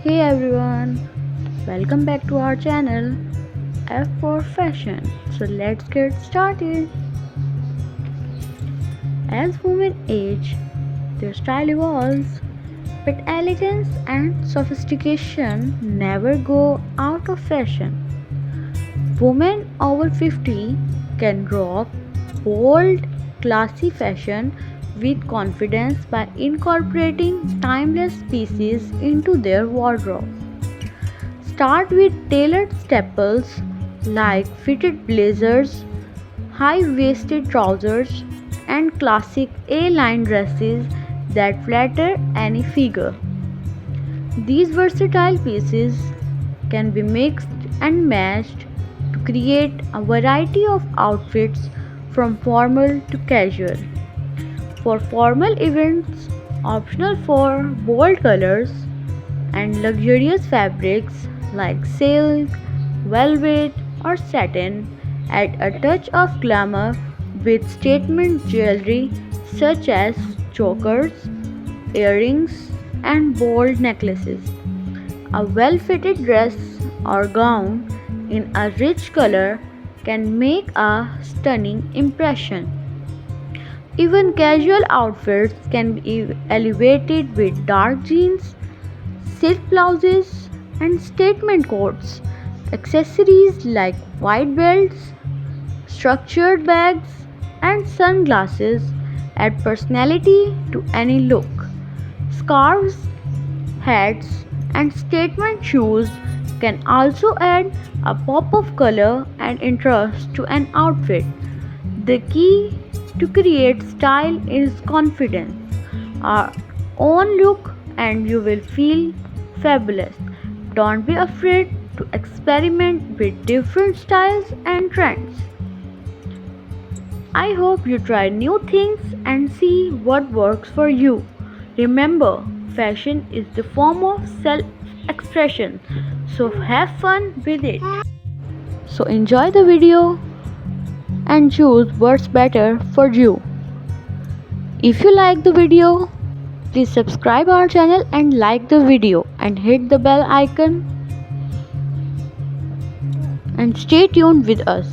Hey everyone, welcome back to our channel F for Fashion. So let's get started. As women age, their style evolves, but elegance and sophistication never go out of fashion. Women over 50 can rock bold, classy fashion with confidence by incorporating timeless pieces into their wardrobe. Start with tailored staples like fitted blazers, high waisted trousers, and classic A line dresses that flatter any figure. These versatile pieces can be mixed and matched to create a variety of outfits from formal to casual. For formal events, optional for bold colors and luxurious fabrics like silk, velvet, or satin add a touch of glamour with statement jewelry such as chokers, earrings, and bold necklaces. A well fitted dress or gown in a rich color can make a stunning impression. Even casual outfits can be elevated with dark jeans, silk blouses, and statement coats. Accessories like white belts, structured bags, and sunglasses add personality to any look. Scarves, hats, and statement shoes can also add a pop of color and interest to an outfit. The key to create style is confidence. Our own look and you will feel fabulous. Don't be afraid to experiment with different styles and trends. I hope you try new things and see what works for you. Remember, fashion is the form of self expression, so have fun with it. So, enjoy the video and choose what's better for you. If you like the video, please subscribe our channel and like the video and hit the bell icon and stay tuned with us.